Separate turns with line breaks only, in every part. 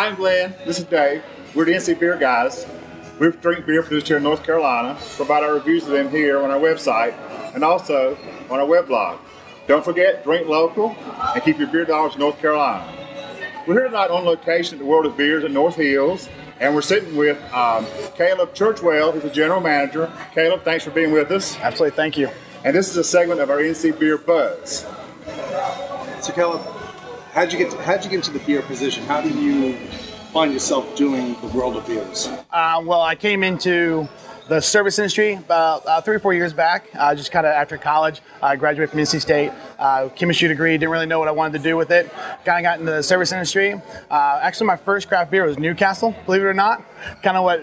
I'm Glenn. This is Dave. We're the NCBeerGuys. We drink beer produced here in North Carolina. Provide our reviews of them here on our website and also on our weblog. Don't forget, drink local and keep your beer dollars in North Carolina. We're here tonight on location at the World of Beers in North Hills, and we're sitting with Caleb Churchwell, who's the general manager. Caleb, thanks for being with us.
Absolutely, thank you.
And this is a segment of our NC Beer Buzz.
So Caleb, how'd you get into the beer position? How do you find yourself doing the World of Beers?
Well, I came into the service industry about 3 or 4 years back, just kind of after college. I graduated from NC State, chemistry degree, didn't really know what I wanted to do with it. Kind of got into the service industry. Actually, my first craft beer was Newcastle, believe it or not. Kind of what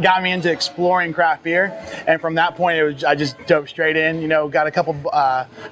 got me into exploring craft beer, and from that point I just dove straight in. Got a couple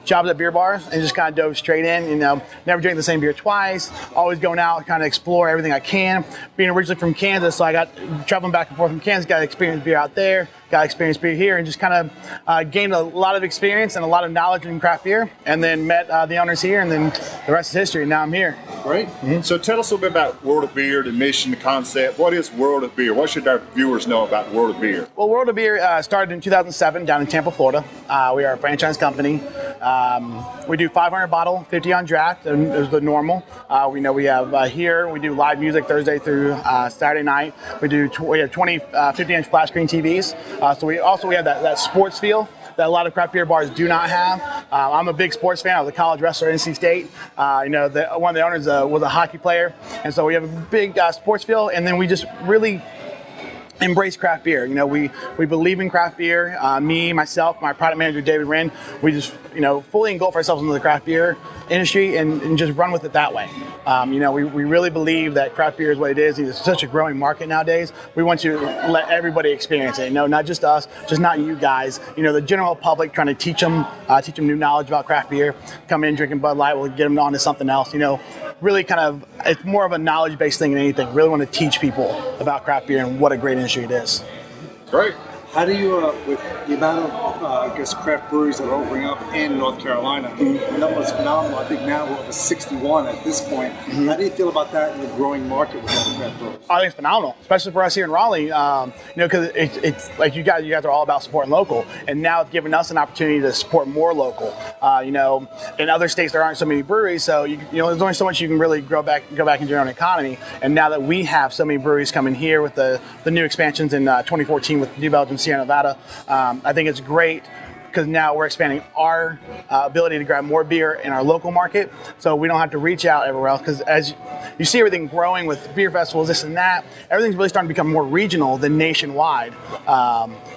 jobs at beer bars and just kind of dove straight in. Never drank the same beer twice, always going out, kind of explore everything I can. Being originally from Kansas, so I got traveling back and forth from Kansas, got to experience beer out there, got to experience beer here, and just kind of gained a lot of experience and a lot of knowledge in craft beer, and then met the owners here, and then the rest is history. Now I'm here.
Great. Mm-hmm. So tell us a little bit about World of Beer, the mission, the concept. What is World of Beer? What should our viewers know about the World of Beer?
Well, World of Beer started in 2007 down in Tampa, Florida. We are a franchise company. We do 500 bottle, 50 on draft, and is the normal. We have here, we do live music Thursday through Saturday night. We have 20 50-inch flat screen TVs. So we have that sports feel that a lot of craft beer bars do not have. I'm a big sports fan. I was a college wrestler at NC State. One of the owners was a hockey player, and so we have a big sports feel. And then we just really embrace craft beer. We believe in craft beer. Me, myself, my product manager David Wren, we just fully engulf ourselves into the craft beer industry and just run with it that way. We really believe that craft beer is what it is. It's such a growing market nowadays. We want to let everybody experience it. Not just us, just not you guys. The general public, trying to teach them new knowledge about craft beer. Come in drinking Bud Light, we'll get them on to something else. Really kind of, it's more of a knowledge-based thing than anything. Really want to teach people about craft beer and what a great industry it is.
Great.
How do you, with the amount of, craft breweries that are opening up in North Carolina, the number is phenomenal. I think now we're over 61 at this point. Mm-hmm. How do you feel about that in the growing market with other craft breweries?
I think it's phenomenal, especially for us here in Raleigh. Because it's like you guys are all about supporting local, and now it's giving us an opportunity to support more local. In other states there aren't so many breweries, so there's only so much you can really go back into your own economy. And now that we have so many breweries coming here with the new expansions in 2014 with New Belgium, Sierra Nevada, I think it's great because now we're expanding our ability to grab more beer in our local market, so we don't have to reach out everywhere else. Because as you see everything growing with beer festivals, this and that, everything's really starting to become more regional than nationwide.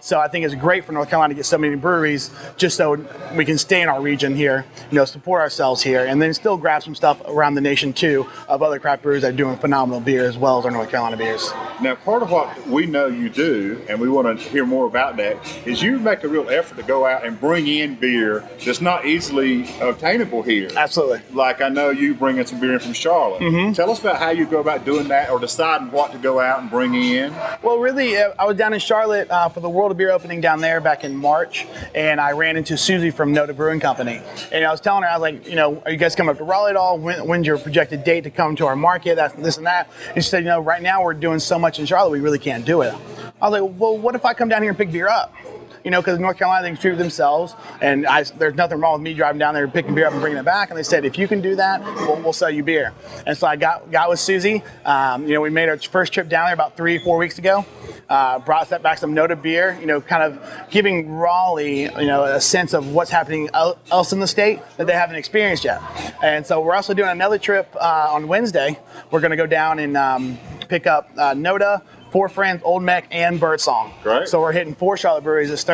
So I think it's great for North Carolina to get so many breweries, just so we can stay in our region here, support ourselves here, and then still grab some stuff around the nation too of other craft breweries that are doing phenomenal beer as well as our North Carolina beers.
Now, part of what we know you do, and we want to hear more about that, is you make a real effort to go out and bring in beer that's not easily obtainable here.
Absolutely.
Like I know you bringing some beer in from Charlotte. Mm-hmm. Tell us about how you go about doing that or deciding what to go out and bring in. Well,
really, I was down in Charlotte for the World of Beer opening down there back in March, and I ran into Susie from Noda Brewing Company. And I was telling her, I was like, are you guys coming up to Raleigh at all? When's your projected date to come to our market? That's this and that. And she said, right now we're doing so much in Charlotte, we really can't do it. I was like, well, what if I come down here and pick beer up? Because North Carolina, they distribute themselves, and there's nothing wrong with me driving down there, picking beer up and bringing it back. And they said, if you can do that, we'll sell you beer. And so I got with Susie. We made our first trip down there about 3-4 weeks ago. Brought back some Noda beer, kind of giving Raleigh, a sense of what's happening else in the state that they haven't experienced yet. And so we're also doing another trip on Wednesday. We're going to go down and pick up Noda, Four Friends, Old Meck, and Birdsong.
Right.
So we're hitting 4 Charlotte breweries this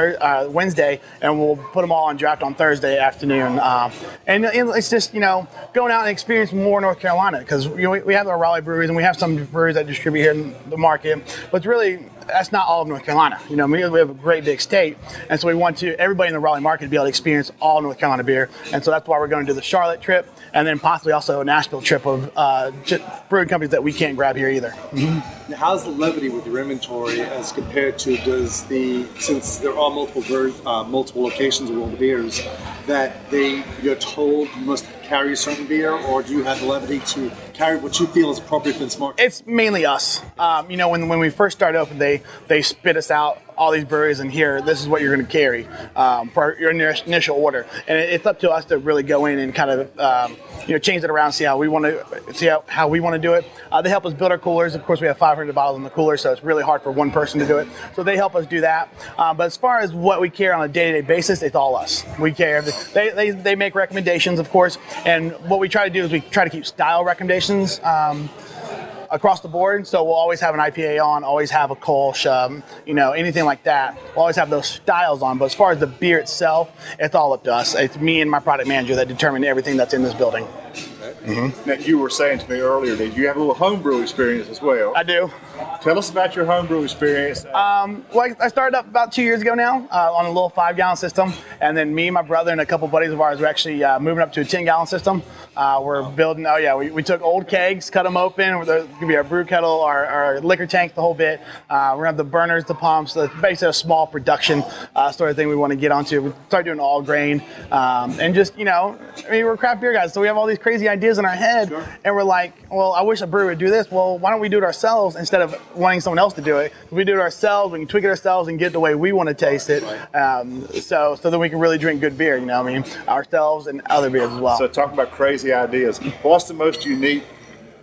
Wednesday, and we'll put them all on draft on Thursday afternoon. And it's just, going out and experience more North Carolina, because we have our Raleigh breweries, and we have some breweries that distribute here in the market. But it's really, that's not all of North Carolina. We have a great big state, and so we want everybody in the Raleigh market to be able to experience all North Carolina beer. And so that's why we're going to do the Charlotte trip, and then possibly also a Nashville trip of brewing companies that we can't grab here either.
Mm-hmm. Now, how's the levity with your inventory as compared to since there are multiple locations of World of Beers, that you're told you must carry a certain beer, or do you have the levity to carry what you feel is appropriate for this market?
It's mainly us. When we first started open, they spit us out all these breweries, and here, this is what you're going to carry for your initial order. And it's up to us to really go in and kind of change it around, see how we want to do it. They help us build our coolers. Of course, we have 500 bottles in the cooler, so it's really hard for one person to do it. So they help us do that. But as far as what we carry on a day-to-day basis, it's all us. We carry everything. They make recommendations, of course, and what we try to do is we try to keep style recommendations across the board. So we'll always have an IPA on, always have a Kolsch, anything like that. We'll always have those styles on. But as far as the beer itself, it's all up to us. It's me and my product manager that determine everything that's in this building.
Mm-hmm. Now, you were saying to me earlier that you have a little homebrew experience as well.
I do.
Tell us about your homebrew experience.
Well, I started up about 2 years ago now on a little 5-gallon system, and then me, my brother, and a couple buddies of ours are actually moving up to a 10-gallon system. We're building. We took old kegs, cut them open. There's gonna be our brew kettle, our liquor tank, the whole bit. We're gonna have the burners, the pumps. So it's basically a small production sort of thing we want to get onto. We start doing all grain, and just we're craft beer guys, so we have all these crazy ideas in our head, sure. And we're like, well, I wish a brewery would do this. Well, why don't we do it ourselves instead of wanting someone else to do it? If we do it ourselves, we can tweak it ourselves and get it the way we want to taste it. So then we can really drink good beer. Ourselves and other beers as well.
So talking about crazy ideas, what's the most unique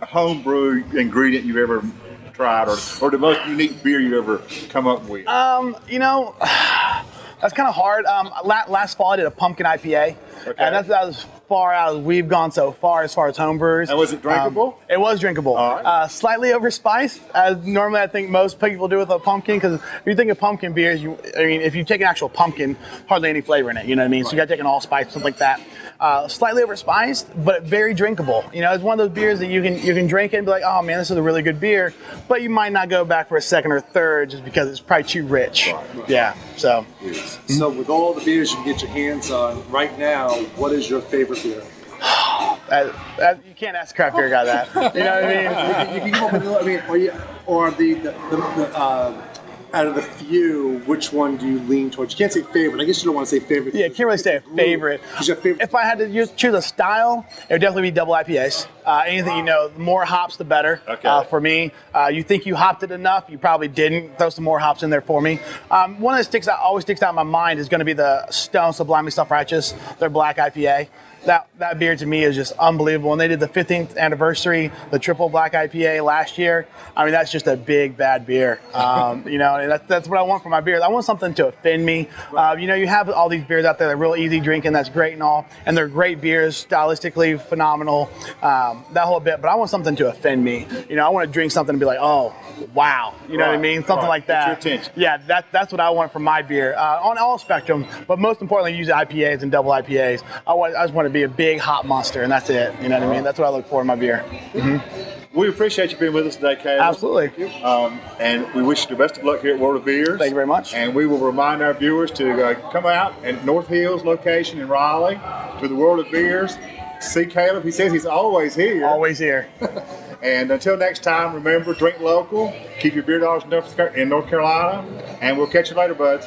homebrew ingredient you've ever tried, or the most unique beer you've ever come up with?
That's kind of hard. Last fall I did a pumpkin IPA, okay. And that's as far out as we've gone so far as home brewers.
And was it drinkable?
It was drinkable. Right. Slightly overspiced, as normally I think most people do with a pumpkin, because if you think of pumpkin beers, if you take an actual pumpkin, hardly any flavor in it, you know what I mean? Right. So you got to take an allspice, something like that. Slightly overspiced, but very drinkable. It's one of those beers that you can drink it and be like, oh man, this is a really good beer, but you might not go back for a second or third just because it's probably too rich. Right. Yeah, so.
So with all the beers you can get your hands on right now, what is your favorite beer?
You can't ask a craft beer guy that. You know what I mean?
You can come up with, out of the few, which one do you lean towards? You can't say favorite. I guess you don't want to say favorite.
Yeah, can't really say a favorite. If I had to choose a style, it would definitely be double IPAs. Anything, the more hops, the better. Okay. For me, you think you hopped it enough, you probably didn't. Throw some more hops in there for me. One that always sticks out in my mind is going to be the Stone Sublimely Self-Righteous, their black IPA. That beer to me is just unbelievable. And they did the 15th anniversary, the triple black IPA last year. That's just a big, bad beer. And that's what I want for my beers. I want something to offend me. You have all these beers out there that are real easy drinking, that's great and all, and they're great beers, stylistically phenomenal, that whole bit. But I want something to offend me. I want to drink something and be like, oh, wow. You know what I mean? Something like that.
Get your attention.
Yeah, that's what I want from my beer on all spectrum. But most importantly, use IPAs and double IPAs. I just want to be a big hot monster, and that's it. You know what I mean? That's what I look for in my beer. Mm-hmm.
We appreciate you being with us today, Caleb.
Absolutely.
And we wish you the best of luck here at World of Beers.
Thank you very much.
And we will remind our viewers to come out at North Hills location in Raleigh to the World of Beers. See Caleb. He says he's always here.
Always here.
And until next time, remember, drink local, keep your beer dollars in North Carolina, and we'll catch you later, buds.